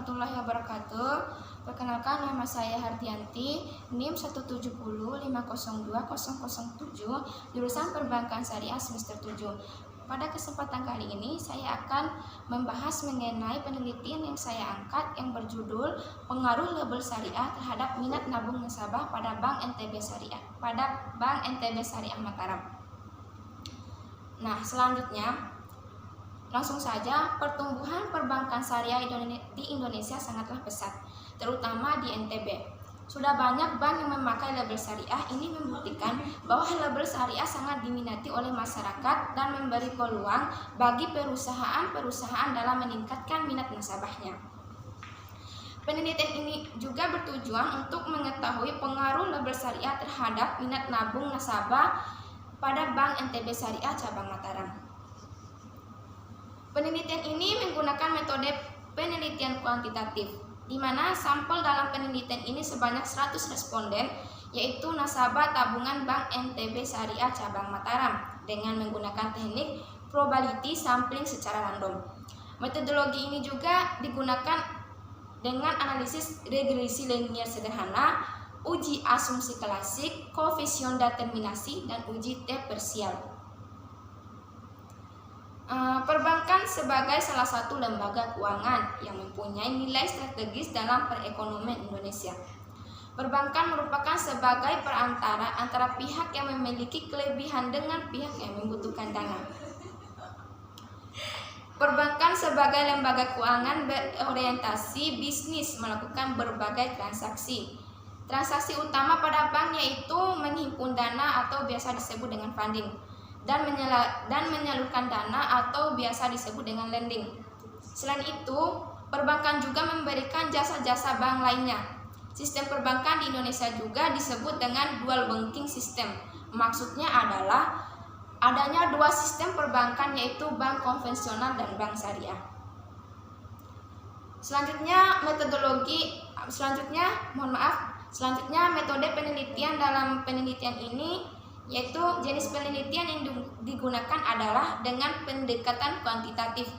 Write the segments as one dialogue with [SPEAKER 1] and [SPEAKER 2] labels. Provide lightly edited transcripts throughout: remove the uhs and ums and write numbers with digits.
[SPEAKER 1] warahmatullahi wabarakatuh. Perkenalkan, nama saya Hardianti, NIM 170502007, jurusan Perbankan Syariah semester 7. Pada kesempatan kali ini saya akan membahas mengenai penelitian yang saya angkat yang berjudul pengaruh label syariah terhadap minat nabung nasabah pada Bank NTB Syariah Mataram. Nah, selanjutnya langsung saja, pertumbuhan perbankan syariah di Indonesia sangatlah pesat, terutama di NTB. Sudah banyak bank yang memakai label syariah. Ini membuktikan bahwa label syariah sangat diminati oleh masyarakat dan memberi peluang bagi perusahaan-perusahaan dalam meningkatkan minat nasabahnya. Penelitian ini juga bertujuan untuk mengetahui pengaruh label syariah terhadap minat nabung nasabah pada Bank NTB Syariah Cabang Mataram. Penelitian ini menggunakan metode penelitian kuantitatif, di mana sampel dalam penelitian ini sebanyak 100 responden, yaitu nasabah tabungan Bank NTB Syariah Cabang Mataram, dengan menggunakan teknik probability sampling secara random. Metodologi ini juga digunakan dengan analisis regresi linier sederhana, uji asumsi klasik, koefisien determinasi, dan uji T parsial. Perbankan sebagai salah satu lembaga keuangan yang mempunyai nilai strategis dalam perekonomian Indonesia. Perbankan merupakan sebagai perantara antara pihak yang memiliki kelebihan dengan pihak yang membutuhkan dana. Perbankan sebagai lembaga keuangan berorientasi bisnis melakukan berbagai transaksi. Transaksi utama pada bank yaitu menghimpun dana atau biasa disebut dengan funding, dan menyalurkan dana atau biasa disebut dengan lending. Selain itu, perbankan juga memberikan jasa-jasa bank lainnya. Sistem perbankan di Indonesia juga disebut dengan dual banking system. Maksudnya adalah adanya dua sistem perbankan, yaitu bank konvensional dan bank syariah. Selanjutnya metode penelitian dalam penelitian ini, yaitu jenis penelitian yang digunakan adalah dengan pendekatan kuantitatif.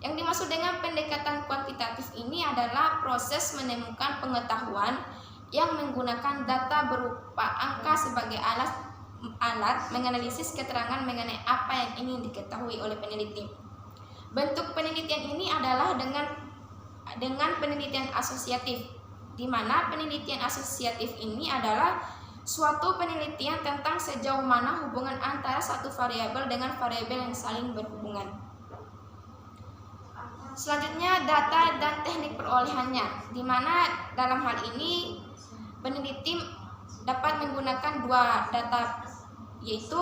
[SPEAKER 1] Yang dimaksud dengan pendekatan kuantitatif ini adalah proses menemukan pengetahuan yang menggunakan data berupa angka sebagai alat menganalisis keterangan mengenai apa yang ingin diketahui oleh peneliti. Bentuk penelitian ini adalah dengan penelitian asosiatif, di mana penelitian asosiatif ini adalah suatu penelitian tentang sejauh mana hubungan antara satu variabel dengan variabel yang saling berhubungan. Selanjutnya, data dan teknik perolehannya, di mana dalam hal ini peneliti dapat menggunakan dua data, yaitu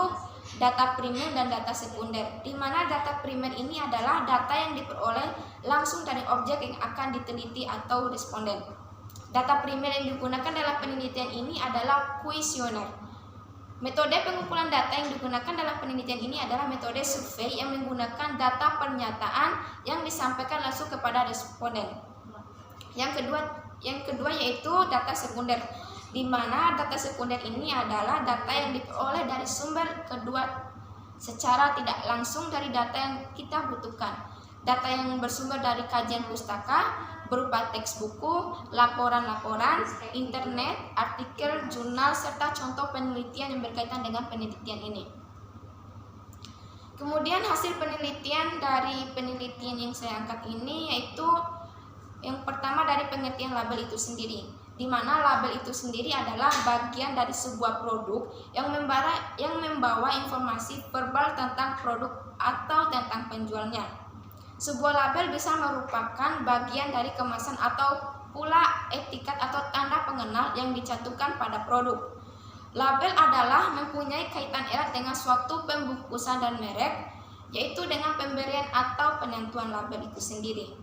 [SPEAKER 1] data primer dan data sekunder, di mana data primer ini adalah data yang diperoleh langsung dari objek yang akan diteliti atau responden. Data primer yang digunakan dalam penelitian ini adalah kuesioner. Metode pengumpulan data yang digunakan dalam penelitian ini adalah metode survei yang menggunakan data pernyataan yang disampaikan langsung kepada responden. Yang kedua yaitu data sekunder, di mana data sekunder ini adalah data yang diperoleh dari sumber kedua secara tidak langsung dari data yang kita butuhkan. Data yang bersumber dari kajian pustaka berupa teks buku, laporan-laporan, internet, artikel, jurnal, serta contoh penelitian yang berkaitan dengan penelitian ini. Kemudian hasil penelitian dari penelitian yang saya angkat ini yaitu yang pertama dari pengertian label itu sendiri, di mana label itu sendiri adalah bagian dari sebuah produk yang membawa informasi verbal tentang produk atau tentang penjualnya. Sebuah label bisa merupakan bagian dari kemasan atau pula etiket atau tanda pengenal yang dicantumkan pada produk. Label adalah mempunyai kaitan erat dengan suatu pembungkusan dan merek, yaitu dengan pemberian atau penentuan label itu sendiri.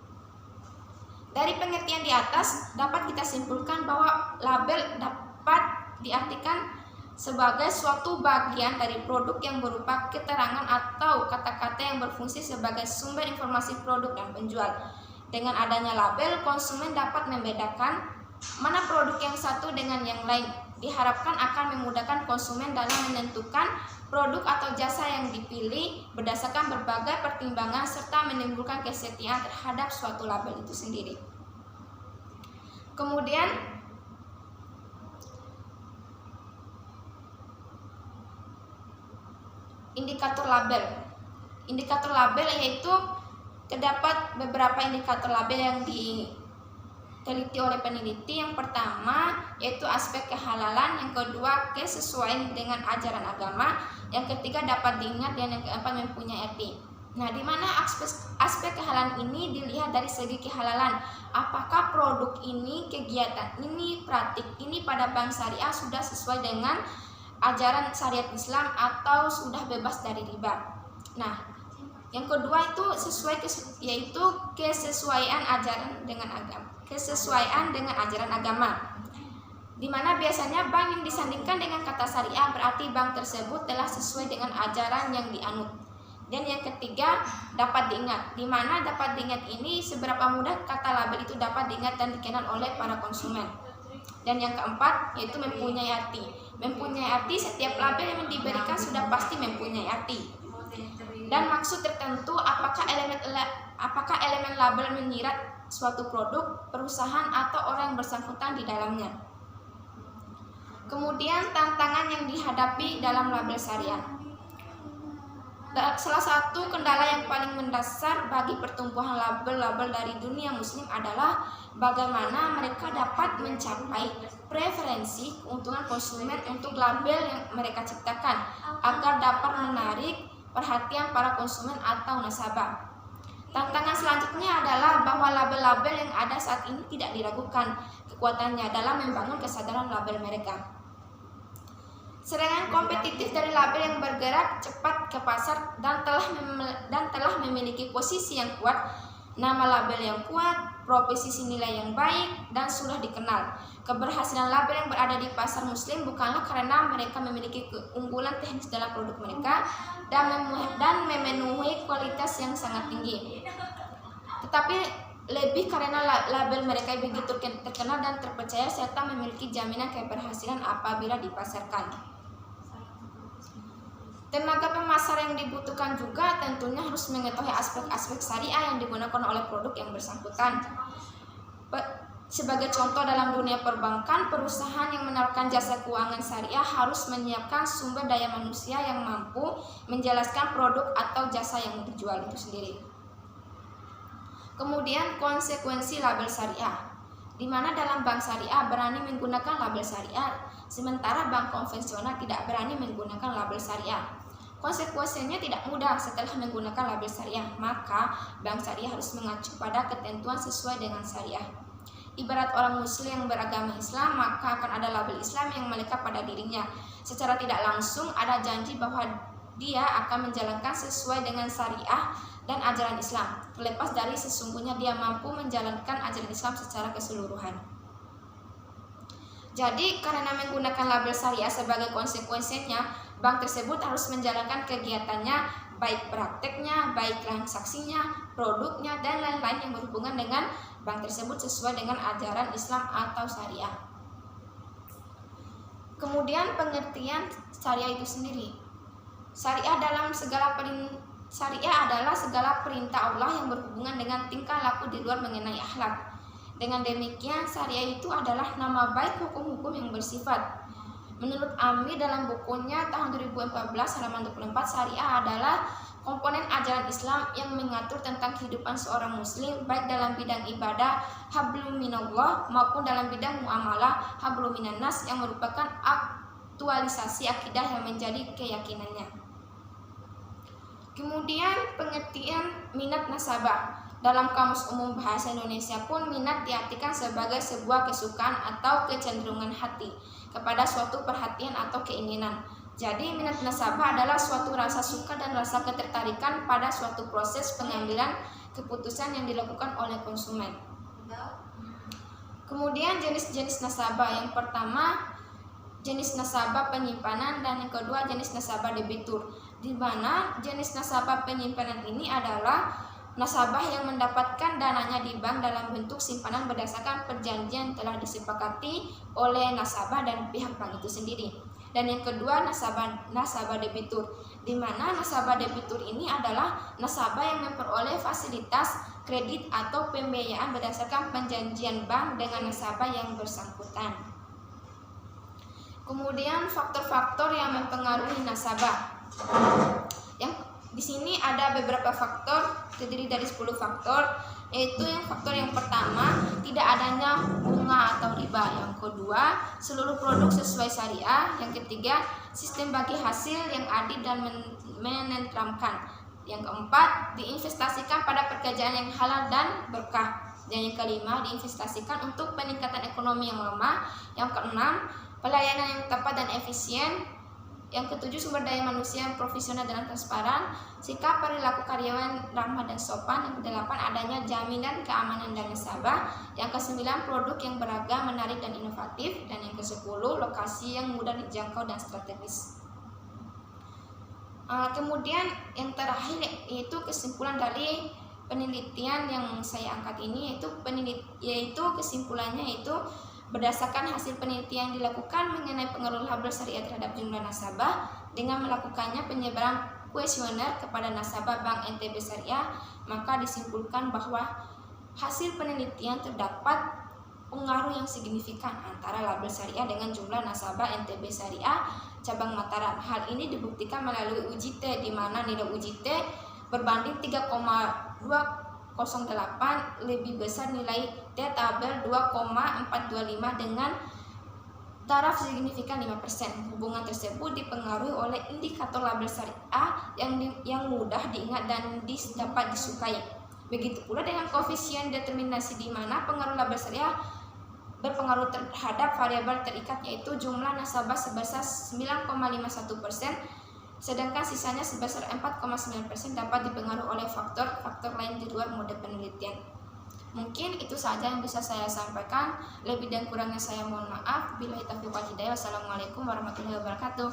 [SPEAKER 1] Dari pengertian di atas dapat kita simpulkan bahwa label dapat diartikan sebagai suatu bagian dari produk yang berupa keterangan atau kata-kata yang berfungsi sebagai sumber informasi produk dan penjual. Dengan adanya label, konsumen dapat membedakan mana produk yang satu dengan yang lain. Diharapkan akan memudahkan konsumen dalam menentukan produk atau jasa yang dipilih berdasarkan berbagai pertimbangan serta menimbulkan kesetiaan terhadap suatu label itu sendiri. Kemudian indikator label. Indikator label yaitu terdapat beberapa indikator label yang diteliti oleh peneliti. Yang pertama yaitu aspek kehalalan, yang kedua kesesuaian dengan ajaran agama, yang ketiga dapat diingat, dan yang keempat mempunyai arti. Nah, di mana aspek kehalalan ini dilihat dari segi kehalalan. Apakah produk ini, kegiatan ini, praktik ini pada bank syariah sudah sesuai dengan ajaran syariat Islam atau sudah bebas dari riba. Nah, yang kedua itu yaitu kesesuaian ajaran dengan agama. Kesesuaian dengan ajaran agama. Di mana biasanya bank yang disandingkan dengan kata syariah berarti bank tersebut telah sesuai dengan ajaran yang dianut. Dan yang ketiga dapat diingat, di mana dapat diingat ini seberapa mudah kata label itu dapat diingat dan dikenal oleh para konsumen. Dan yang keempat yaitu mempunyai arti. Mempunyai arti, setiap label yang diberikan sudah pasti mempunyai arti. Dan maksud tertentu, apakah elemen label menyirat suatu produk, perusahaan atau orang yang bersangkutan di dalamnya. Kemudian tantangan yang dihadapi dalam label syariah. Salah satu kendala yang paling mendasar bagi pertumbuhan label-label dari dunia muslim adalah bagaimana mereka dapat mencapai preferensi keuntungan konsumen untuk label yang mereka ciptakan agar dapat menarik perhatian para konsumen atau nasabah. Tantangan selanjutnya adalah bahwa label-label yang ada saat ini tidak diragukan kekuatannya dalam membangun kesadaran label mereka. Serangan kompetitif dari label yang bergerak cepat ke pasar dan telah memiliki posisi yang kuat, nama label yang kuat, proposisi nilai yang baik, dan sudah dikenal. Keberhasilan label yang berada di pasar muslim bukanlah karena mereka memiliki keunggulan teknis dalam produk mereka dan memenuhi kualitas yang sangat tinggi, tetapi lebih karena label mereka begitu terkenal dan terpercaya serta memiliki jaminan keberhasilan apabila dipasarkan. Tenaga pemasar yang dibutuhkan juga tentunya harus mengetahui aspek-aspek syariah yang digunakan oleh produk yang bersangkutan. Sebagai contoh, dalam dunia perbankan, perusahaan yang menawarkan jasa keuangan syariah harus menyiapkan sumber daya manusia yang mampu menjelaskan produk atau jasa yang dijual itu sendiri. Kemudian konsekuensi label syariah, di mana dalam bank syariah berani menggunakan label syariah, sementara bank konvensional tidak berani menggunakan label syariah. Konsekuensinya tidak mudah setelah menggunakan label syariah, maka bank syariah harus mengacu pada ketentuan sesuai dengan syariah. Ibarat orang muslim yang beragama Islam, maka akan ada label Islam yang melekat pada dirinya. Secara tidak langsung ada janji bahwa dia akan menjalankan sesuai dengan syariah dan ajaran Islam, terlepas dari sesungguhnya dia mampu menjalankan ajaran Islam secara keseluruhan. Jadi karena menggunakan label syariah sebagai konsekuensinya, bank tersebut harus menjalankan kegiatannya, baik prakteknya, baik transaksinya, produknya, dan lain-lain yang berhubungan dengan bank tersebut sesuai dengan ajaran Islam atau syariah. Kemudian pengertian syariah itu sendiri. Syariah adalah segala perintah Allah yang berhubungan dengan tingkah laku di luar mengenai akhlak. Dengan demikian, syariah itu adalah nama baik hukum-hukum yang bersifat. Menurut Amir dalam bukunya tahun 2014 halaman 24, syariah adalah komponen ajaran Islam yang mengatur tentang kehidupan seorang muslim baik dalam bidang ibadah hablum minallah maupun dalam bidang muamalah hablum minannas yang merupakan aktualisasi akidah yang menjadi keyakinannya. Kemudian pengertian minat nasabah. Dalam Kamus Umum Bahasa Indonesia pun minat diartikan sebagai sebuah kesukaan atau kecenderungan hati kepada suatu perhatian atau keinginan. Jadi minat nasabah adalah suatu rasa suka dan rasa ketertarikan pada suatu proses pengambilan keputusan yang dilakukan oleh konsumen. Kemudian jenis-jenis nasabah. Yang pertama jenis nasabah penyimpanan dan yang kedua jenis nasabah debitur. Di mana jenis nasabah penyimpanan ini adalah nasabah yang mendapatkan dananya di bank dalam bentuk simpanan berdasarkan perjanjian telah disepakati oleh nasabah dan pihak bank itu sendiri. Dan yang kedua nasabah debitur. di mana nasabah debitur ini adalah nasabah yang memperoleh fasilitas kredit atau pembiayaan berdasarkan perjanjian bank dengan nasabah yang bersangkutan. Kemudian faktor-faktor yang mempengaruhi nasabah. Yang di sini ada beberapa faktor, terdiri dari 10 faktor, yaitu faktor yang pertama, tidak adanya bunga atau riba. Yang kedua, seluruh produk sesuai syariah. Yang ketiga, sistem bagi hasil yang adil dan menenteramkan. Yang keempat, diinvestasikan pada pekerjaan yang halal dan berkah. Dan yang kelima, diinvestasikan untuk peningkatan ekonomi yang lemah. Yang keenam, pelayanan yang tepat dan efisien. Yang ketujuh, sumber daya manusia yang profesional dan transparan, sikap perilaku karyawan ramah dan sopan. Yang kedelapan, adanya jaminan keamanan dan nasabah. Yang kesembilan, produk yang beragam, menarik dan inovatif. Dan yang kesepuluh, lokasi yang mudah dijangkau dan strategis. Kemudian yang terakhir yaitu kesimpulan dari penelitian yang saya angkat ini, yaitu kesimpulannya yaitu berdasarkan hasil penelitian yang dilakukan mengenai pengaruh label syariah terhadap jumlah nasabah dengan melakukannya penyebaran kuesioner kepada nasabah Bank NTB Syariah, maka disimpulkan bahwa hasil penelitian terdapat pengaruh yang signifikan antara label syariah dengan jumlah nasabah NTB Syariah cabang Mataram. Hal ini dibuktikan melalui uji T, di mana nilai uji T berbanding 3,208 lebih besar nilai T tabel 2,425 dengan taraf signifikan 5%. Hubungan tersebut dipengaruhi oleh indikator label syariah yang mudah diingat dan dapat disukai. Begitu pula dengan koefisien determinasi, di mana pengaruh label syariah berpengaruh terhadap variabel terikat, yaitu jumlah nasabah sebesar 9,51%, sedangkan sisanya sebesar 4,9% dapat dipengaruhi oleh faktor-faktor lain di luar mode penelitian. Mungkin itu saja yang bisa saya sampaikan. Lebih dan kurangnya saya mohon maaf. Billahi taufiq wal hidayah. Wassalamualaikum warahmatullahi wabarakatuh.